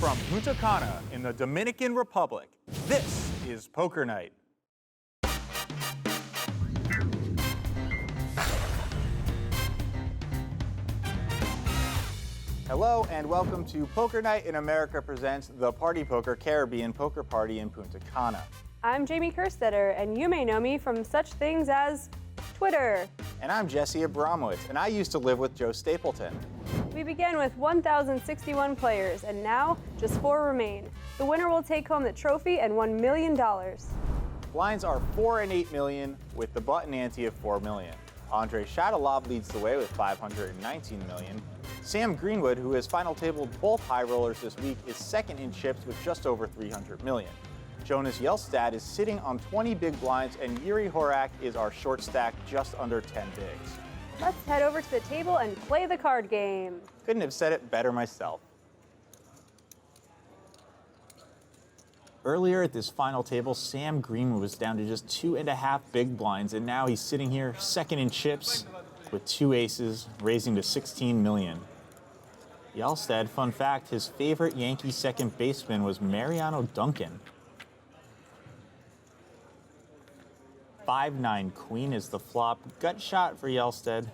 from Punta Cana in the Dominican Republic, this is Poker Night. Hello and welcome to Poker Night in America presents the Party Poker Caribbean Poker Party in Punta Cana. I'm Jamie Kerstetter, and you may know me from such things as Twitter. And I'm Jesse Abramowitz, and I used to live with Joe Stapleton. We began with 1,061 players, and now just 4 remain. The winner will take home the trophy and $1 million. Blinds are 4 and 8 million, with the button ante of 4 million. Andrey Shatilov leads the way with 519 million. Sam Greenwood, who has final tabled both high rollers this week, is second in chips with just over 300 million. Jonas Gjestad is sitting on 20 big blinds, and Jiri Horak is our short stack just under 10 bigs. Let's head over to the table and play the card game. Couldn't have said it better myself. Earlier at this final table, Sam Greenwood was down to just 2.5 big blinds, and now he's sitting here second in chips with 2 aces, raising to 16 million. Gjestad, fun fact, his favorite Yankee second baseman was Mariano Duncan. 5-9 queen is the flop. Gut shot for Gjestad.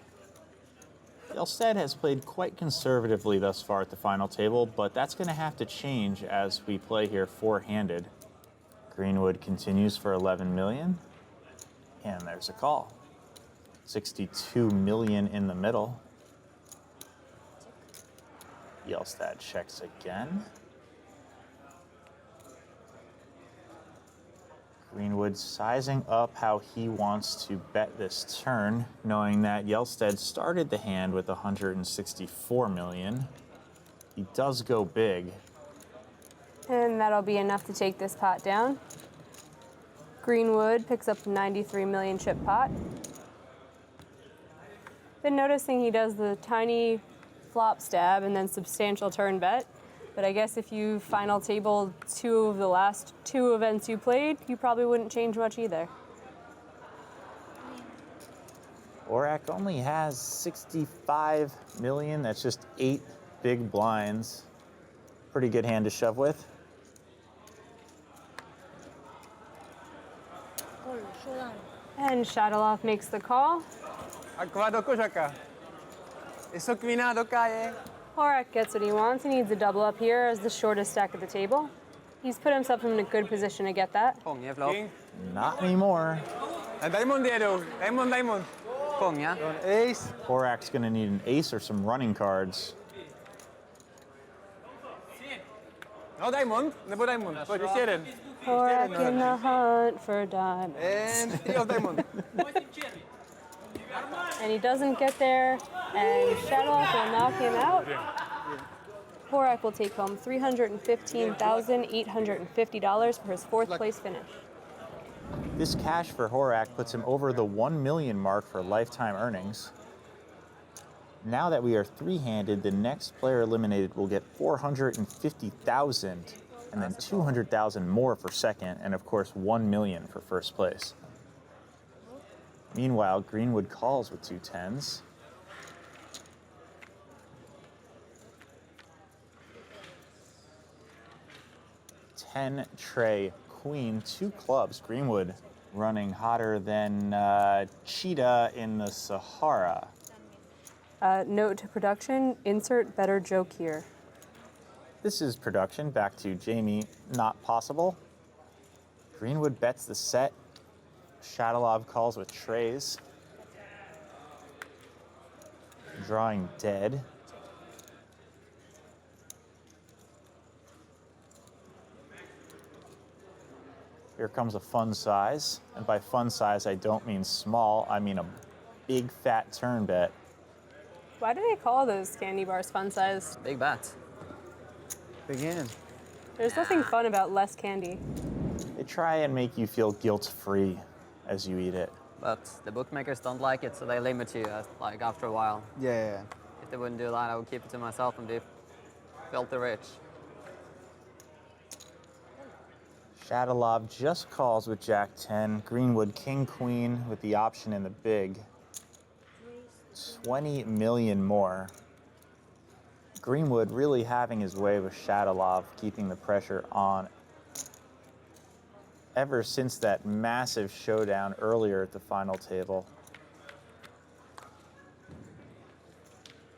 Gjestad has played quite conservatively thus far at the final table, but that's going to have to change as we play here four-handed. Greenwood continues for 11 million, and there's a call. 62 million in the middle. Gjestad checks again. Greenwood sizing up how he wants to bet this turn, knowing that Gjestad started the hand with 164 million. He does go big. And that'll be enough to take this pot down. Greenwood picks up the 93 million chip pot. Been noticing he does the tiny flop stab and then substantial turn bet. But I guess if you final tabled 2 of the last 2 events you played, you probably wouldn't change much either. Horak only has 65 million. That's just 8 big blinds. Pretty good hand to shove with. And Shatilov makes the call. Horak gets what he wants. He needs a double up here as the shortest stack at the table. He's put himself in a good position to get that. Not anymore. Ace. Horak's going to need an ace or some running cards. No diamond. Never diamond. Horak in the hunt for diamonds. And 3 of diamond. And he doesn't get there, and Shatilov will knock him out. Horak will take home $315,850 for his 4th place finish. This cash for Horak puts him over the 1 million mark for lifetime earnings. Now that we are 3-handed, the next player eliminated will get 450,000 and then 200,000 more for second, and of course 1 million for first place. Meanwhile, Greenwood calls with 2 tens. Ten tray queen, 2 clubs. Greenwood running hotter than cheetah in the Sahara. Note to production, insert better joke here. This is production. Back to Jamie. Not possible. Greenwood bets the set. Shatilov calls with trays. Drawing dead. Here comes a fun size. And by fun size, I don't mean small. I mean a big fat turn bet. Why do they call those candy bars fun size? Big bet. Begin. There's nothing fun about less candy. They try and make you feel guilt-free as you eat it. But the bookmakers don't like it, so they limit you like after a while. Yeah. If they wouldn't do that, I would keep it to myself and be filthy rich. Shatilov just calls with Jack-10. Greenwood King-Queen with the option in the big. 20 million more. Greenwood really having his way with Shatilov, keeping the pressure on ever since that massive showdown earlier at the final table.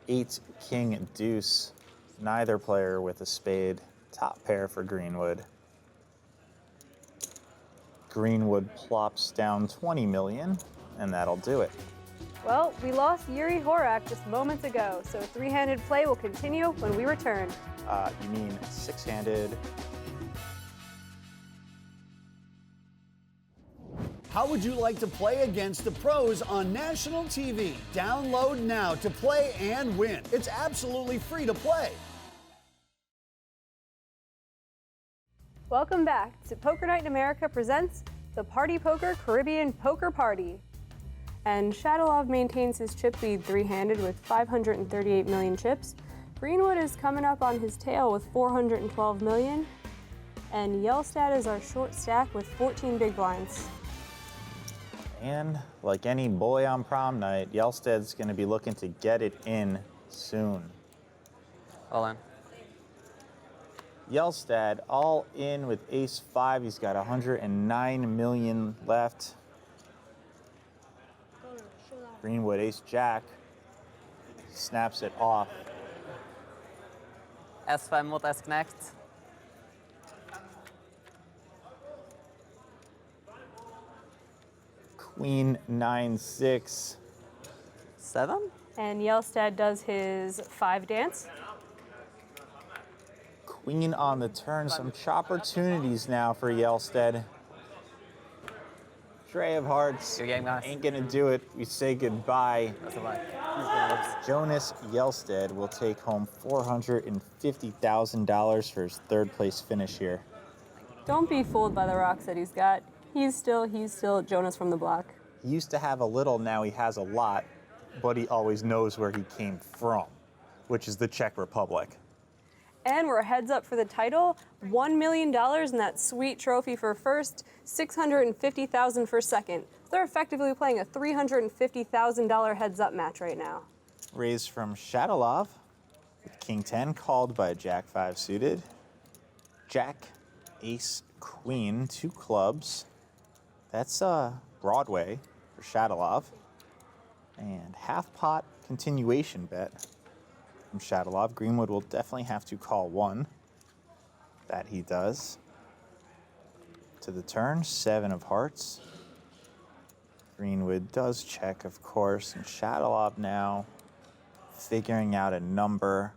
8 king deuce, neither player with a spade. Top pair for Greenwood. Greenwood plops down 20 million, and that'll do it. Well, we lost Jiri Horak just moments ago, so three-handed play will continue when we return. You mean six-handed? How would you like to play against the pros on national TV? Download now to play and win. It's absolutely free to play. Welcome back to Poker Night in America presents the Party Poker Caribbean Poker Party. And Shatilov maintains his chip lead three-handed with 538 million chips. Greenwood is coming up on his tail with 412 million. And Gjestad is our short stack with 14 big blinds. And like any boy on prom night, Gjestad's going to be looking to get it in soon. All in. Gjestad all in with ace-5. He's got 109 million left. Greenwood ace-jack. Snaps it off. S5 mot S-knekt. Queen 9-6. 7? And Gjestad does his 5 dance. Queen on the turn. Some opportunities now for Gjestad. Tray of hearts. Good game, guys. Ain't gonna do it. We say goodbye. That's a lot. Jonas Gjestad will take home $450,000 for his third place finish here. Don't be fooled by the rocks that he's got. He's still Jonas from the block. He used to have a little, now he has a lot, but he always knows where he came from, which is the Czech Republic. And we're heads up for the title, $1 million in that sweet trophy for first, $650,000 for second. They're effectively playing a $350,000 heads up match right now. Raised from Shatilov, with King 10 called by Jack 5 suited. Jack, Ace, Queen, 2 clubs. That's Broadway for Shatilov. And half pot continuation bet from Shatilov. Greenwood will definitely have to call 1. That he does. To the turn, 7 of hearts. Greenwood does check, of course, and Shatilov now figuring out a number,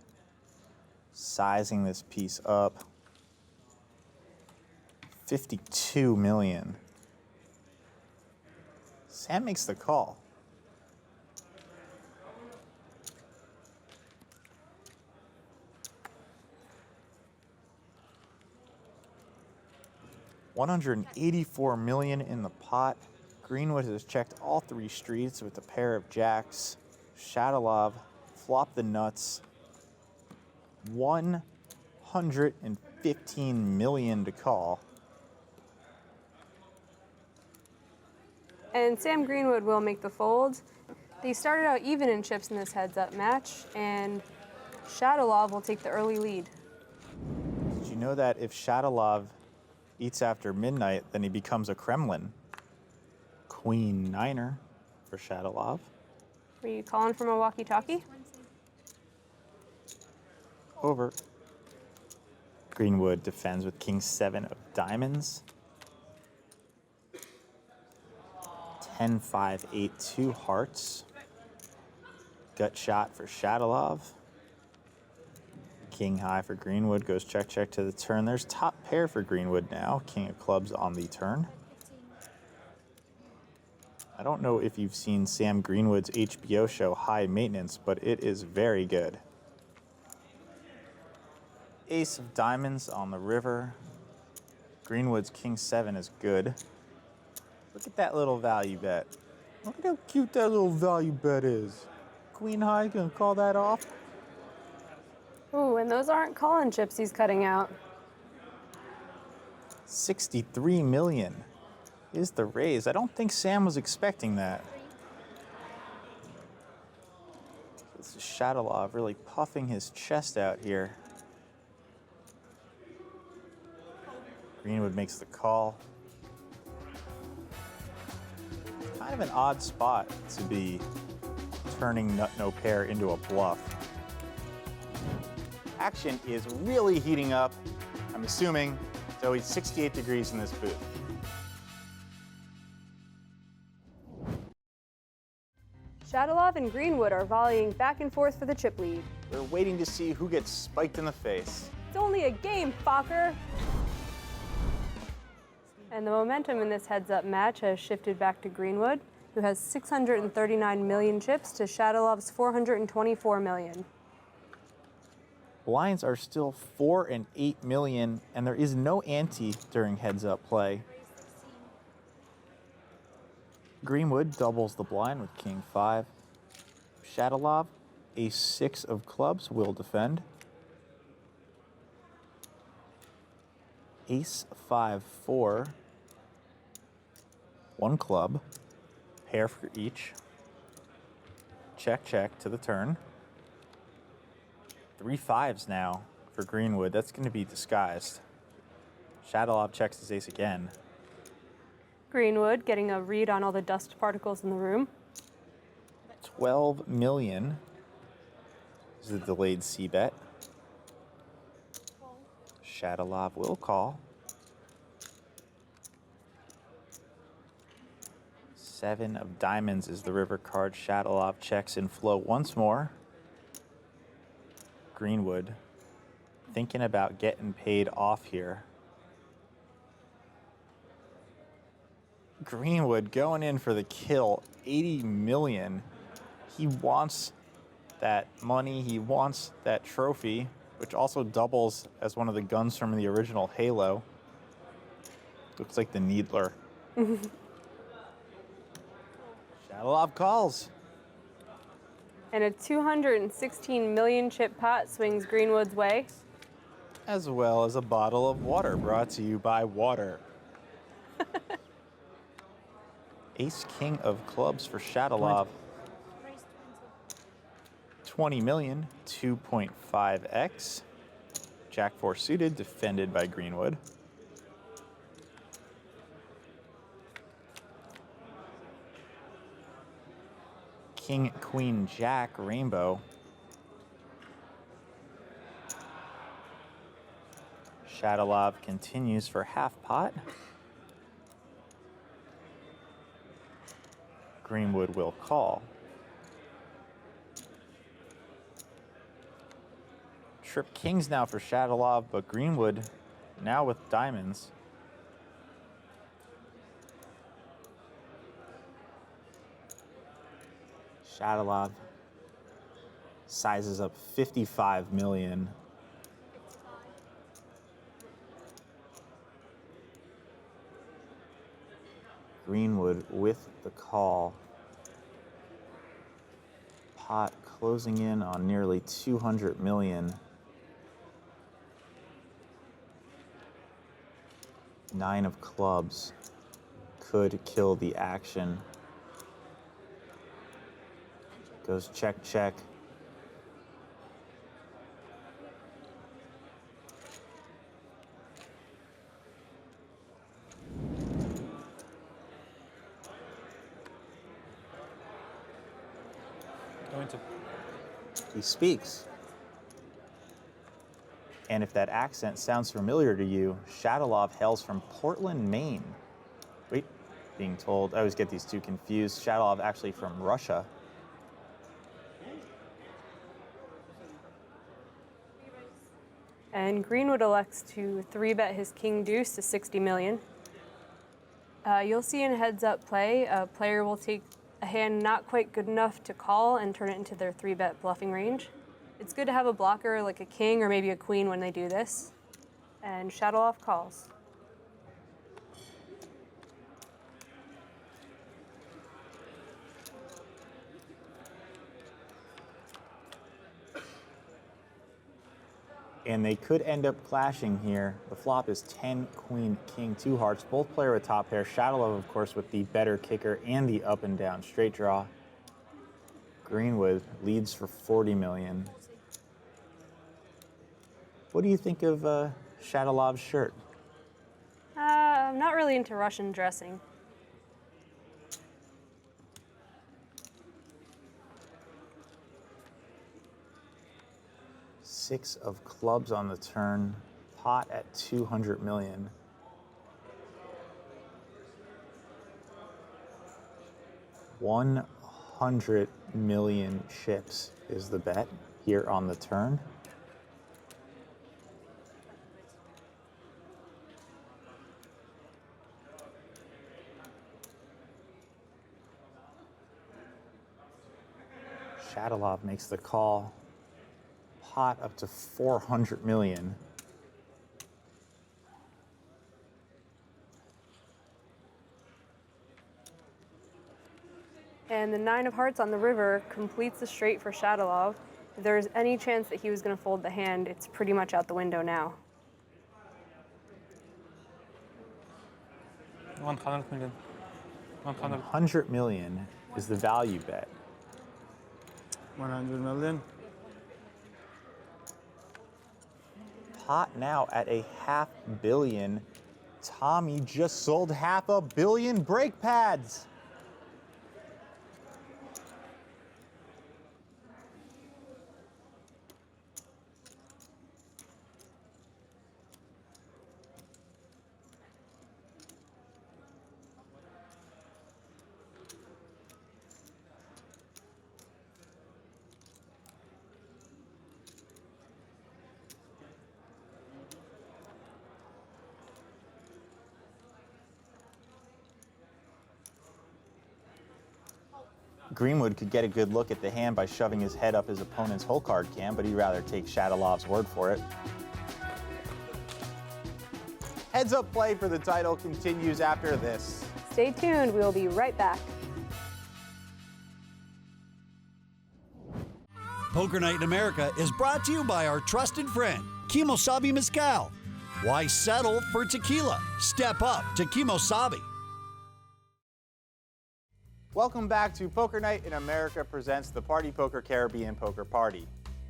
sizing this piece up. 52 million. Sam makes the call. $184 million in the pot. Greenwood has checked all 3 streets with a pair of jacks. Shatilov flopped the nuts. 115 million to call. And Sam Greenwood will make the fold. They started out even in chips in this heads-up match, and Shatilov will take the early lead. Did you know that if Shatilov eats after midnight, then he becomes a Kremlin? Queen 9er for Shatilov. Were you calling from a walkie-talkie? Over. Greenwood defends with King 7 of diamonds. 10, 5, 8, 2 hearts. Gut shot for Shatilov. King high for Greenwood, goes check, check to the turn. There's top pair for Greenwood now. King of clubs on the turn. I don't know if you've seen Sam Greenwood's HBO show High Maintenance, but it is very good. Ace of diamonds on the river. Greenwood's King 7 is good. Look at that little value bet. Look at how cute that little value bet is. Queen high, gonna call that off? Ooh, and those aren't calling chips he's cutting out. 63 million is the raise. I don't think Sam was expecting that. This is Shatilov really puffing his chest out here. Greenwood makes the call. Kind of an odd spot to be turning nut no pair into a bluff. Action is really heating up. I'm assuming it's always 68 degrees in this booth. Shatilov and Greenwood are volleying back and forth for the chip lead. We're waiting to see who gets spiked in the face. It's only a game, Fokker! And the momentum in this heads-up match has shifted back to Greenwood, who has 639 million chips to Shatilov's 424 million. Blinds are still 4 and 8 million, and there is no ante during heads-up play. Greenwood doubles the blind with king 5. Shatilov, ace 6 of clubs, will defend. Ace 5 4. 1 club, pair for each. Check, check to the turn. 3 5s now for Greenwood. That's going to be disguised. Shatilov checks his ace again. Greenwood getting a read on all the dust particles in the room. 12 million is the delayed c-bet. Shatilov will call. 7 of diamonds is the river card. Shatilov checks in flow once more. Greenwood thinking about getting paid off here. Greenwood going in for the kill, 80 million. He wants that money, he wants that trophy, which also doubles as one of the guns from the original Halo. Looks like the Needler. Shatilov calls. And a 216 million chip pot swings Greenwood's way. As well as a bottle of water brought to you by Water. Ace king of clubs for Shatilov. 20 million, 2.5x. Jack 4 suited, defended by Greenwood. King, queen, jack, rainbow. Shatilov continues for half pot. Greenwood will call. Trip kings now for Shatilov, but Greenwood now with diamonds. Shatilov sizes up 55 million. Greenwood with the call. Pot closing in on nearly 200 million. 9 of clubs could kill the action. Goes check, check. He speaks. And if that accent sounds familiar to you, Shatilov hails from Portland, Maine. Wait, being told, I always get these two confused. Shatilov actually from Russia. And Greenwood elects to 3-bet his king deuce to 60 million. You'll see in heads-up play, a player will take a hand not quite good enough to call and turn it into their 3-bet bluffing range. It's good to have a blocker like a king or maybe a queen when they do this. And Shatilov calls. And they could end up clashing here. The flop is 10, queen, king, 2 hearts. Both player with top pair. Shatilov, of course, with the better kicker and the up and down straight draw. Greenwood leads for 40 million. What do you think of Shatilov's shirt? I'm not really into Russian dressing. Six of clubs on the turn, pot at 200 million. $100 million chips is the bet here on the turn. Shatilov makes the call. Pot up to 400 million. And the 9 of hearts on the river completes the straight for Shatilov. If there's any chance that he was going to fold the hand, it's pretty much out the window now. 100 million. 100 million is the value bet. 100 million. Pot now at a $500 million. Tommy just sold $500 million brake pads. Greenwood could get a good look at the hand by shoving his head up his opponent's hole card cam, but he'd rather take Shatilov's word for it. Heads up play for the title continues after this. Stay tuned, we'll be right back. Poker Night in America is brought to you by our trusted friend, Kimosabi Mezcal. Why settle for tequila? Step up to Kimosabi. Welcome back to Poker Night in America presents the Party Poker Caribbean Poker Party.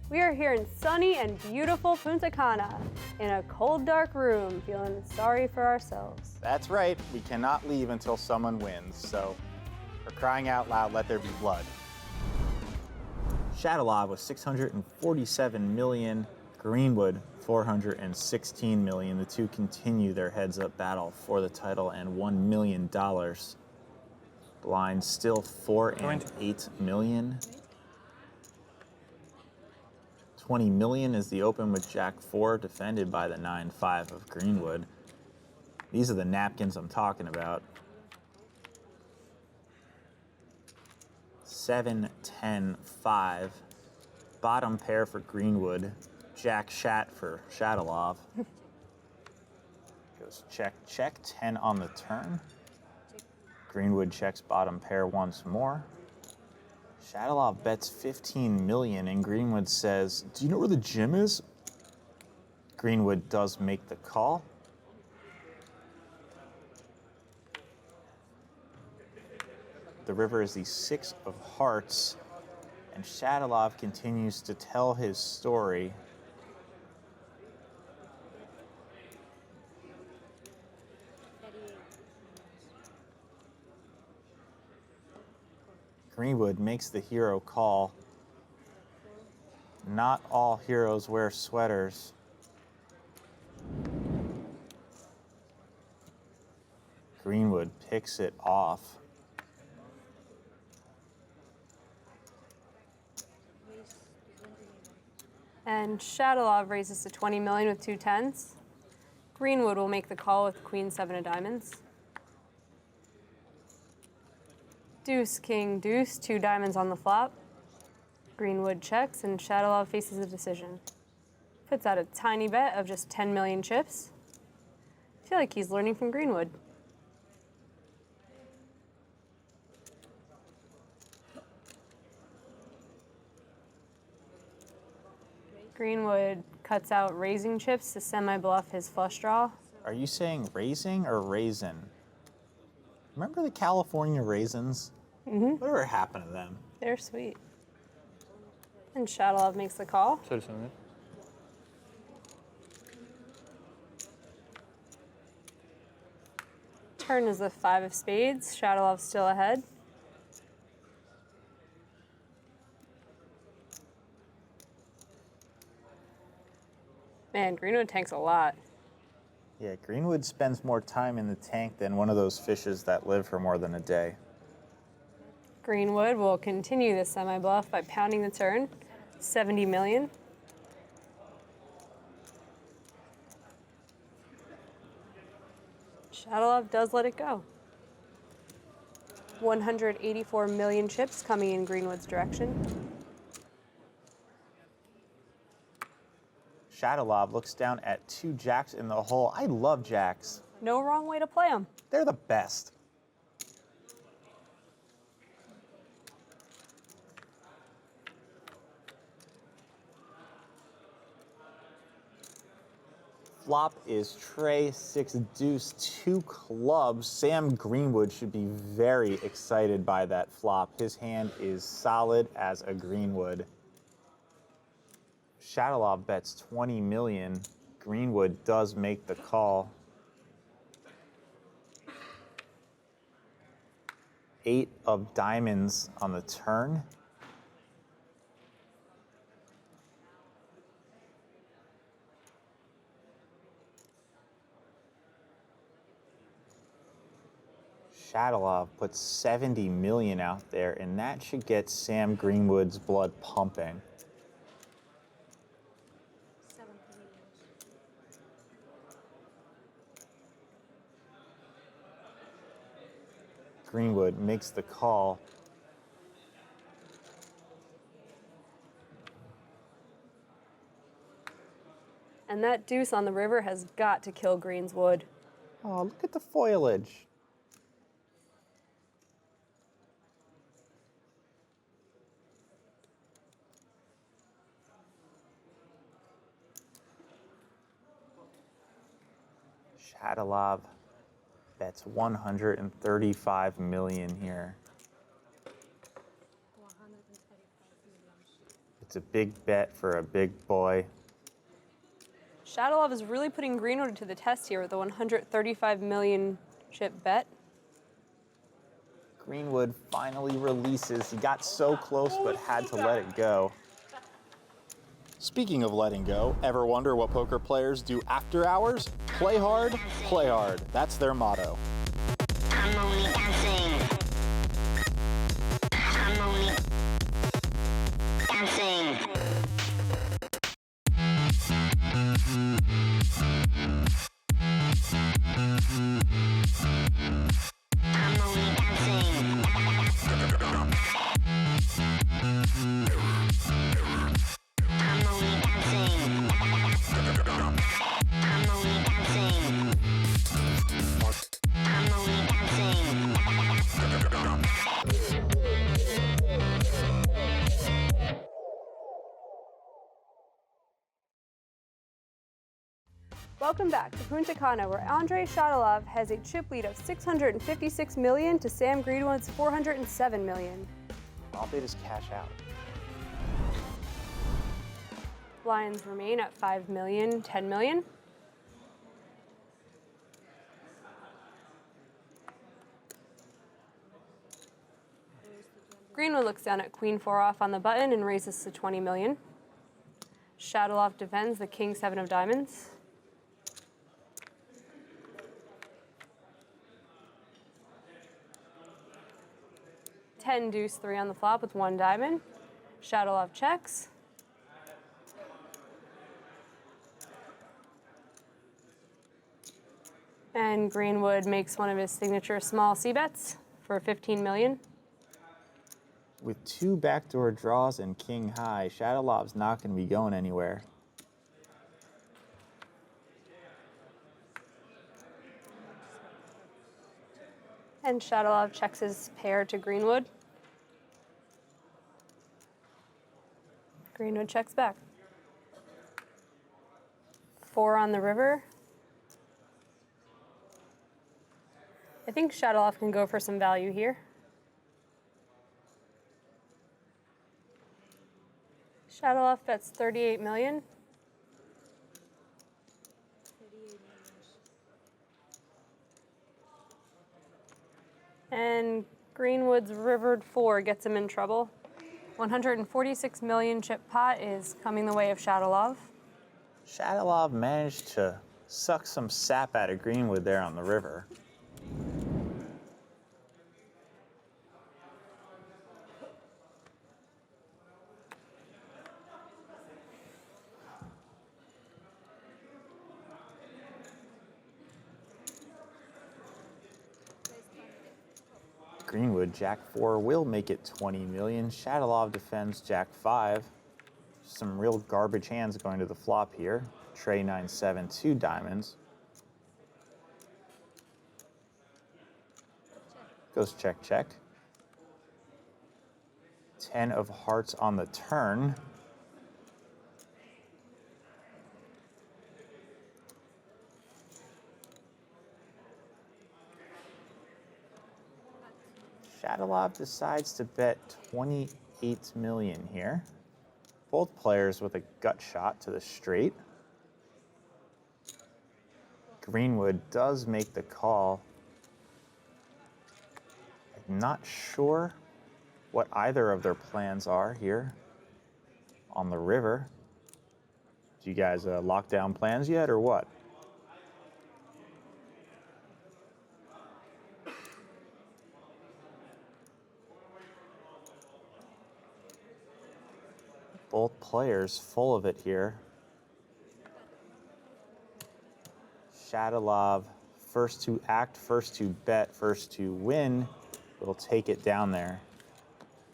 We are here in sunny and beautiful Punta Cana in a cold, dark room, feeling sorry for ourselves. That's right, we cannot leave until someone wins, so for crying out loud, let there be blood. Shatilov with 647 million, Greenwood 416 million. The two continue their heads-up battle for the title and $1 million. Blind still 4 and 8 million. 20 million is the open with Jack 4, defended by the 9-5 of Greenwood. These are the napkins I'm talking about. 7, 10, 5. Bottom pair for Greenwood. Jack Shat for Shatilov. Goes check, check, 10 on the turn. Greenwood checks bottom pair once more. Shatilov bets 15 million and Greenwood says, "Do you know where the gym is?" Greenwood does make the call. The river is the 6 of hearts, and Shatilov continues to tell his story. Greenwood makes the hero call. Not all heroes wear sweaters. Greenwood picks it off. And Shatilov raises to 20 million with 2 10s. Greenwood will make the call with Queen 7 of diamonds. Deuce, King, Deuce, 2 diamonds on the flop. Greenwood checks and Shatilov faces a decision. Puts out a tiny bet of just 10 million chips. I feel like he's learning from Greenwood. Greenwood cuts out raising chips to semi-bluff his flush draw. Are you saying raising or raisin? Remember the California raisins? Whatever happened to them? They're sweet. And Shatilov makes the call. Söylesene. Turn is the 5 of spades. Shatilov's still ahead. Man, Greenwood tanks a lot. Yeah, Greenwood spends more time in the tank than one of those fishes that live for more than a day. Greenwood will continue the semi-bluff by pounding the turn. 70 million. Shatilov does let it go. 184 million chips coming in Greenwood's direction. Shatilov looks down at 2 jacks in the hole. I love jacks. No wrong way to play them. They're the best. Flop is tray, 6 deuce, 2 clubs. Sam Greenwood should be very excited by that flop. His hand is solid as a Greenwood. Shatilov bets 20 million. Greenwood does make the call. 8 of diamonds on the turn. Shatilov puts 70 million out there, and that should get Sam Greenwood's blood pumping. Greenwood makes the call. And that deuce on the river has got to kill Greenswood. Oh, look at the foliage. Shatilov bets 135 million here. It's a big bet for a big boy. Shatilov is really putting Greenwood to the test here with a 135 million chip bet. Greenwood finally releases. He got so close but had to let it go. Speaking of letting go, ever wonder what poker players do after hours? Play hard, play hard. That's their motto. I'm only dancing. I'm only dancing. I'm only dancing. I'm only dancing. I'm only dancing. I'm only dancing. Welcome back to Punta Cana, where Andrey Shatilov has a chip lead of 656 million to Sam Greenwood's 407 million. All they just cash out. Blinds remain at 5 million, 10 million. Greenwood looks down at Queen 4 off on the button and raises to 20 million. Shatilov defends the King 7 of diamonds. Ten deuce 3 on the flop with 1 diamond. Shatilov checks. And Greenwood makes one of his signature small c-bets for 15 million. With 2 backdoor draws and king high, Shatilov's not going to be going anywhere. And Shatilov checks his pair to Greenwood. Greenwood checks back. 4 on the river. I think Shatilov can go for some value here. Shatilov bets 38 million. And Greenwood's Rivered 4 gets him in trouble. 146 million chip pot is coming the way of Shatilov. Shatilov managed to suck some sap out of Greenwood there on the river. Greenwood, Jack 4 will make it 20 million. Shatilov defends Jack 5. Some real garbage hands going to the flop here. Tray 9-7, 2 diamonds. Goes check, check. 10 of hearts on the turn. Shatilov decides to bet 28 million here. Both players with a gut shot to the straight. Greenwood does make the call. I'm not sure what either of their plans are here on the river. Do you guys lock down plans yet or what? Both players full of it here. Shatilov, first to act, first to bet, first to win. Will take it down there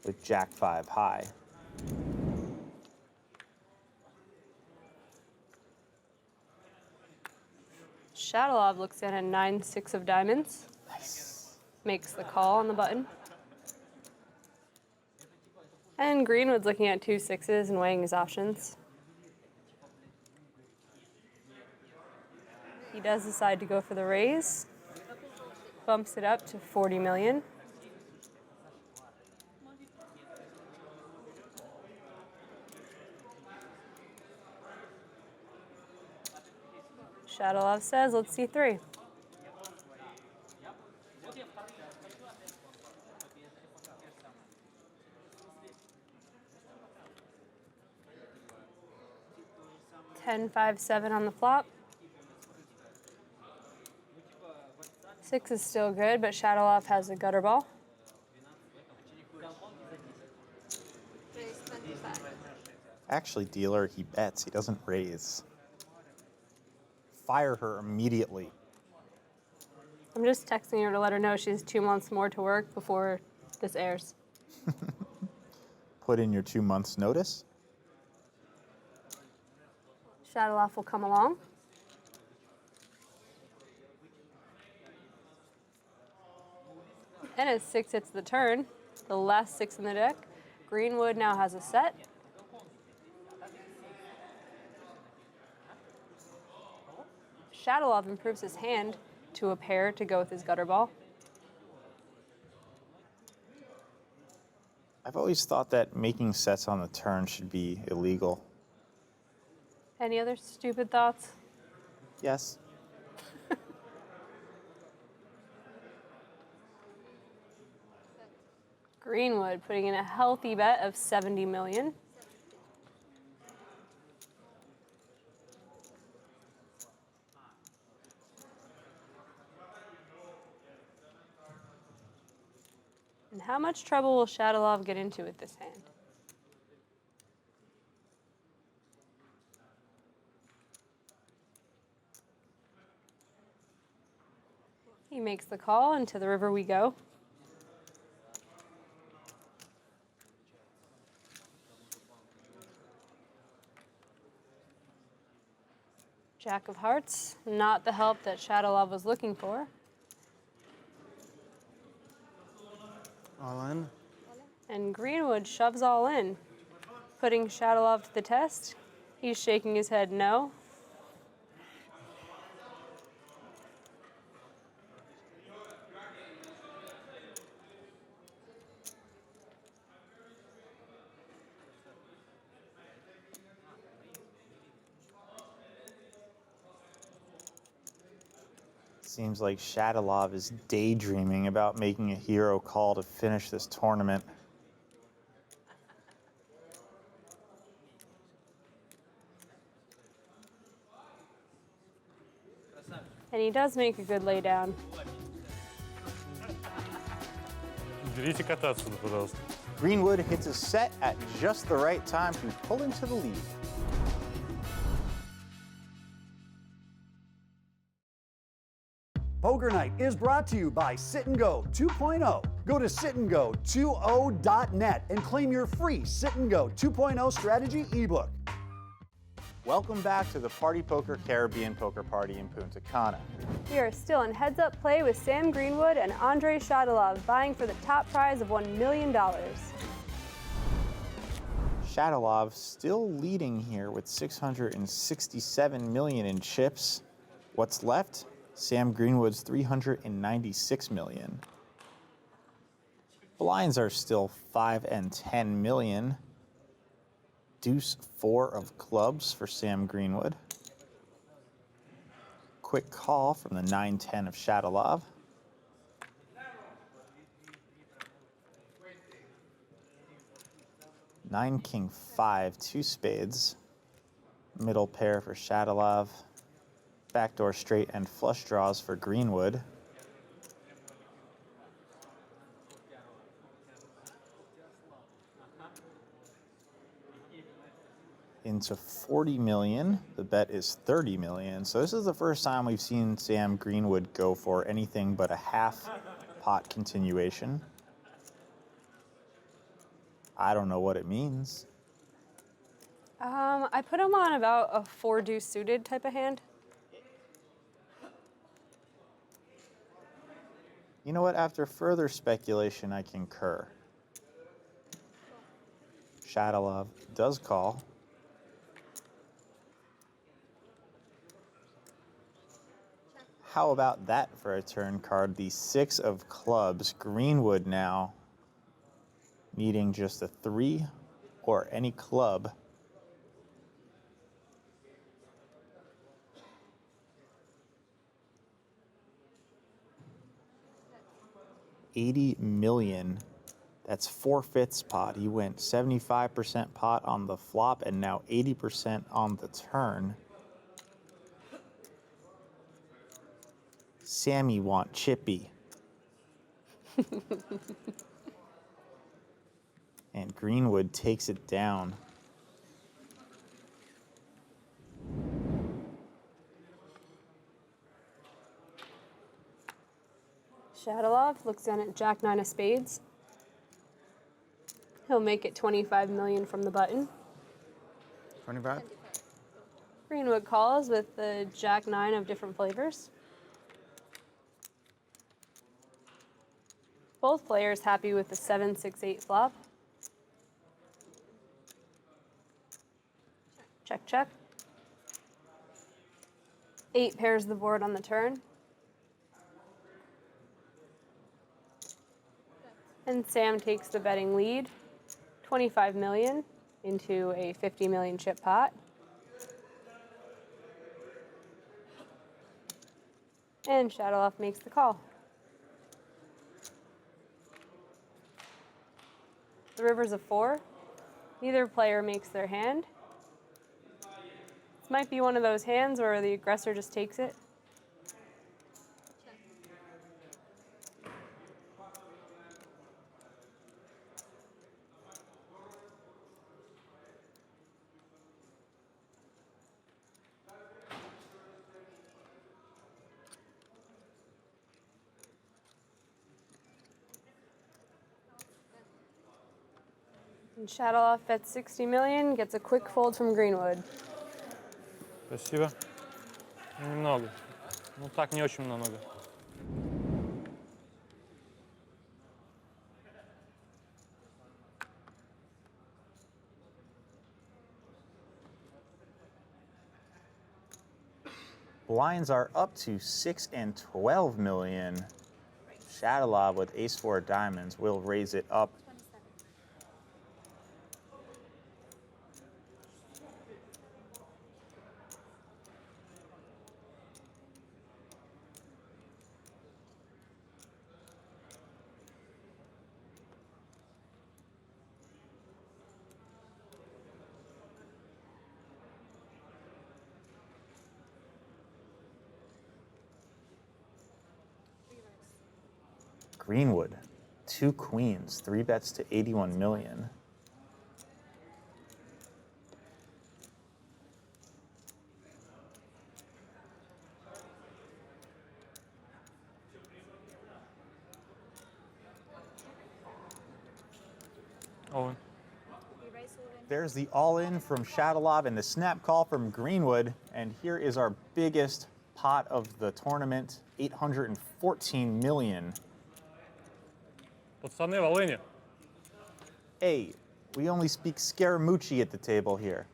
with Jack 5 high. Shatilov looks in at 9-6 of diamonds. Nice. Makes the call on the button. And Greenwood's looking at 2 6s and weighing his options. He does decide to go for the raise. Bumps it up to 40 million. Shatilov says, let's see 3. Ten, 5, 7 on the flop. 6 is still good, but Shatilov has a gutter ball. Actually, dealer, he bets. He doesn't raise. Fire her immediately. I'm just texting her to let her know she has 2 months more to work before this airs. Put in your 2 months notice. Shatilov will come along. And as 6 hits the turn, the last 6 in the deck, Greenwood now has a set. Shatilov improves his hand to a pair to go with his gutter ball. I've always thought that making sets on the turn should be illegal. Any other stupid thoughts? Yes. Greenwood putting in a healthy bet of 70 million. And how much trouble will Shatilov get into with this hand? He makes the call, and to the river we go. Jack of hearts, not the help that Shatilov was looking for. All in. And Greenwood shoves all in, putting Shatilov to the test. He's shaking his head no. Seems like Shatilov is daydreaming about making a hero call to finish this tournament. And he does make a good laydown. Берите кота отсюда, пожалуйста. Greenwood hits a set at just the right time to pull into the lead. Poker Night is brought to you by Sit and Go 2.0. Go to sitandgo20.net and claim your free Sit and Go 2.0 strategy ebook. Welcome back to the Party Poker Caribbean Poker Party in Punta Cana. We are still in heads-up play with Sam Greenwood and Andrey Shatilov vying for the top prize of $1 million. Shatilov still leading here with 667 million in chips. What's left? Sam Greenwood's 396 million. Blinds are still 5 and 10 million. Deuce 4 of clubs for Sam Greenwood. Quick call from the 9-10 of Shatilov. Nine, king, 5, 2 spades. Middle pair for Shatilov. Backdoor straight and flush draws for Greenwood. Into 40 million. The bet is 30 million. So this is the first time we've seen Sam Greenwood go for anything but a half pot continuation. I don't know what it means. I put him on about a 4-deuce suited type of hand. You know what? After further speculation, I concur. Shatilov does call. How about that for a turn card? The 6 of clubs. Greenwood now needing just a 3 or any club. $80 million. That's 4/5 pot. He went 75% pot on the flop and now 80% on the turn. Sammy want chippy. And Greenwood takes it down. Shatilov looks down at Jack 9 of spades. He'll make it 25 million from the button. 25? Greenwood calls with the Jack 9 of different flavors. Both players happy with the 7-6-8 flop. Check, check. 8 pairs the board on the turn. And Sam takes the betting lead, 25 million into a 50 million chip pot. And Shatilov makes the call. The river's a 4. Neither player makes their hand. This might be one of those hands where the aggressor just takes it. And Shatilov bets 60 million, gets a quick fold from Greenwood. Спасибо. Немного. Ну так, не очень много. Blinds are up to 6 and 12 million. Shatilov with ace-4 diamonds will raise it up. Greenwood, 2 queens, 3 bets to 81 million. All-in. There's the all-in from Shatilov and the snap call from Greenwood. And here is our biggest pot of the tournament, 814 million. Пацаны, в All-in. Hey, we only speak Scaramucci at the table here.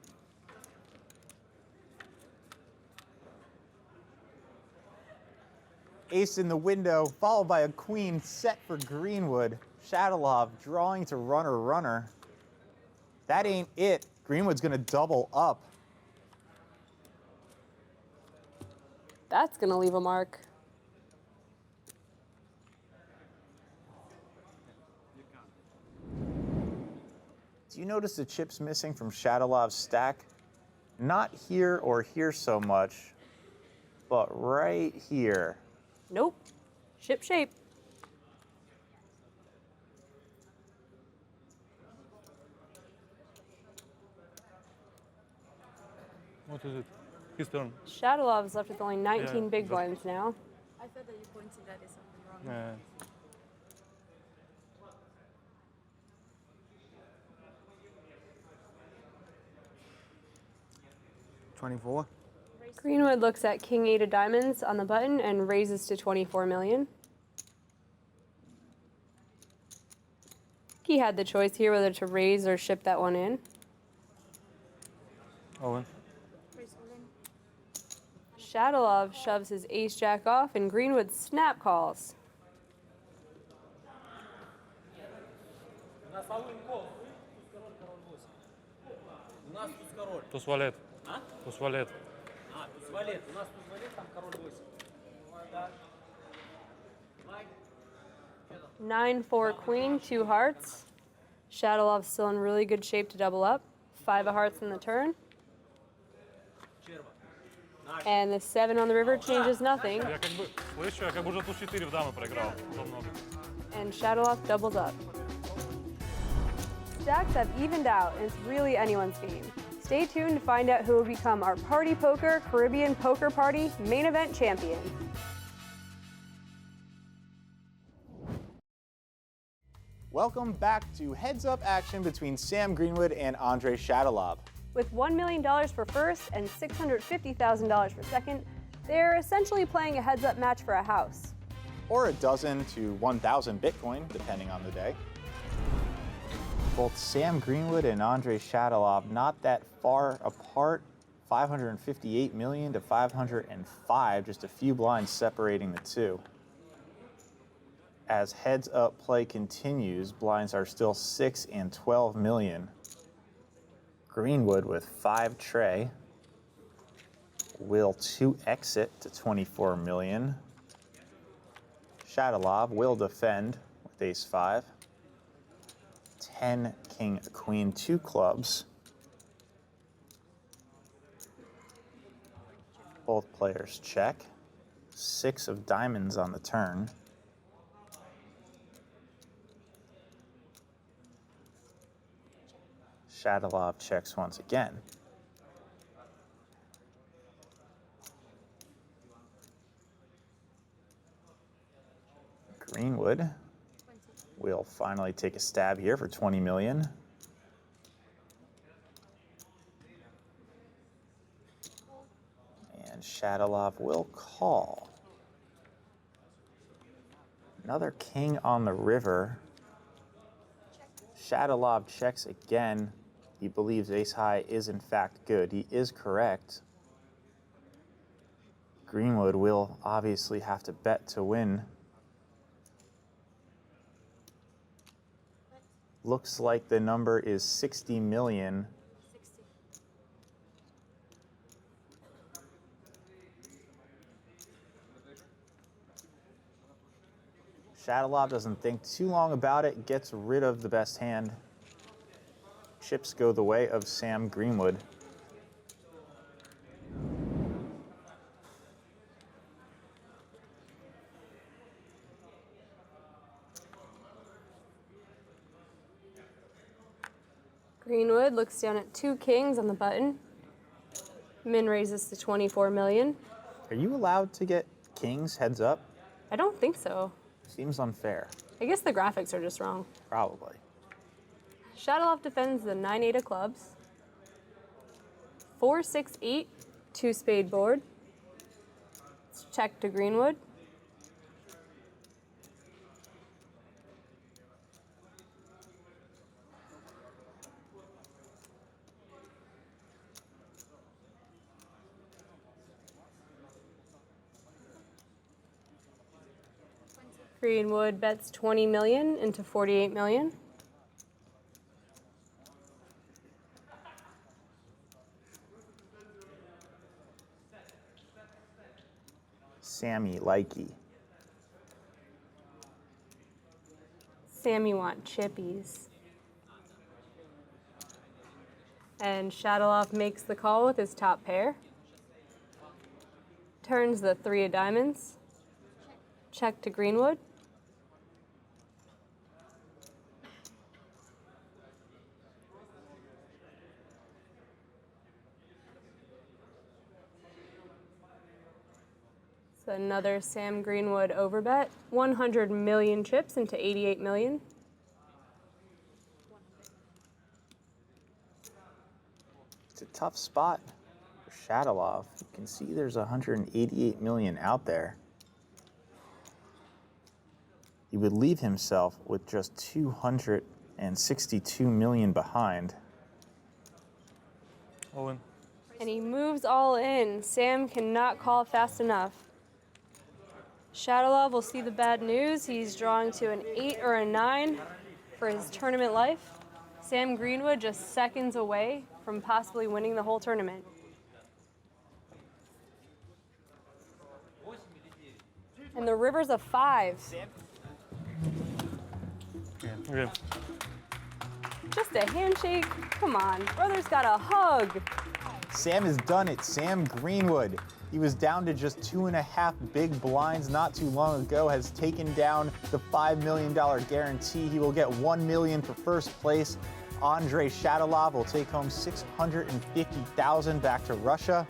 Ace in the window, followed by a queen set for Greenwood. Shatilov drawing to runner. That ain't it. Greenwood's gonna double up. That's gonna leave a mark. Do you notice the chips missing from Shatilov's stack? Not here or here so much, but right here. Nope. Ship shape. What is it? His turn. Shatilov's left with only 19 Yeah, big just- blinds now. I thought that you pointed that is something wrong. Yeah. 24. Greenwood looks at King 8 of diamonds on the button and raises to 24 million. He had the choice here whether to raise or ship that one in. All-in. Shatilov shoves his ace jack off and Greenwood snap calls. Туз валет. Туз валет. 9-4 queen, 2 hearts. Shatilov's still in really good shape to double up. 5 of hearts in the turn. And the 7 on the river changes nothing. Я как бы, слышу, я как бы уже туз 4 в дамы проиграл. Уже много. And Shatilov doubles up. Stacks have evened out, and it's really anyone's game. Stay tuned to find out who will become our Party Poker Caribbean Poker Party main event champion. Welcome back to Heads Up action between Sam Greenwood and Andrey Shatilov. With $1 million for first and $650,000 for second, they're essentially playing a heads-up match for a house. Or a dozen to 1,000 Bitcoin, depending on the day. Both Sam Greenwood and Andrey Shatilov not that far apart, 558 million to 505, just a few blinds separating the two. As heads up play continues, blinds are still 6 and 12 million. Greenwood with 5 tray, will 2 exit to 24 million. Shatilov will defend with ace 5. 10 king queen 2 clubs. Both players check. 6 of diamonds on the turn. Shatilov checks once again. Greenwood will finally take a stab here for 20 million. And Shatilov will call. Another king on the river. Shatilov checks again. He believes ace high is in fact good. He is correct. Greenwood will obviously have to bet to win. Looks like the number is 60 million. 60. Shatilov doesn't think too long about it, gets rid of the best hand. Chips go the way of Sam Greenwood. Greenwood looks down at 2 kings on the button. Min raises to 24 million. Are you allowed to get kings heads up? I don't think so. Seems unfair. I guess the graphics are just wrong. Probably. Shatilov defends the 9-8 of clubs. 4-6-8, 2-spade board. Let's check to Greenwood. Greenwood bets 20 million into 48 million. Sammy likey. Sammy want chippies. And Shatilov makes the call with his top pair. Turns the 3 of diamonds. Check to Greenwood. So another Sam Greenwood overbet. 100 million chips into 88 million. It's a tough spot for Shatilov. You can see there's 188 million out there. He would leave himself with just 262 million behind. All in. And he moves all in. Sam cannot call fast enough. Shatilov will see the bad news. He's drawing to an 8 or a 9 for his tournament life. Sam Greenwood just seconds away from possibly winning the whole tournament. And the river's a 5. Okay. Just a handshake? Come on, brother's got a hug. Sam has done it. Sam Greenwood. He was down to just 2.5 big blinds not too long ago, has taken down the $5 million guarantee. He will get $1 million for first place. Andrey Shatilov will take home $650,000 back to Russia.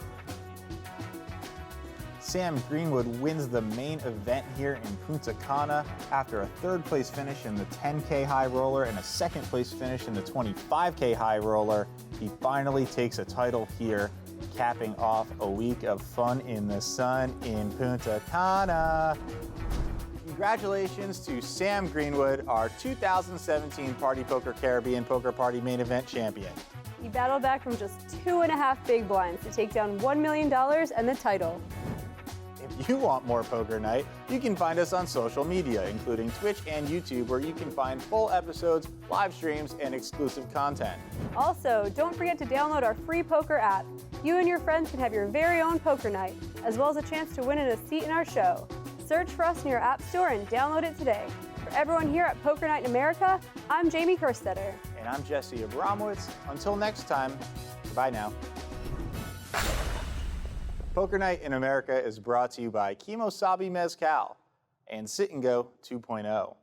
Sam Greenwood wins the main event here in Punta Cana after a 3rd place finish in the 10K high roller and a 2nd place finish in the 25K high roller. He finally takes a title here, capping off a week of fun in the sun in Punta Cana. Congratulations to Sam Greenwood, our 2017 Party Poker Caribbean Poker Party main event champion. He battled back from just 2.5 big blinds to take down $1 million and the title. If you want more Poker Night, you can find us on social media, including Twitch and YouTube, where you can find full episodes, live streams, and exclusive content. Also, don't forget to download our free poker app. You and your friends can have your very own poker night, as well as a chance to win a seat in our show. Search for us in your app store and download it today. For everyone here at Poker Night in America, I'm Jamie Kerstetter. And I'm Jesse Abramowitz. Until next time, goodbye now. Poker Night in America is brought to you by Kimosabi Mezcal and Sit and Go 2.0.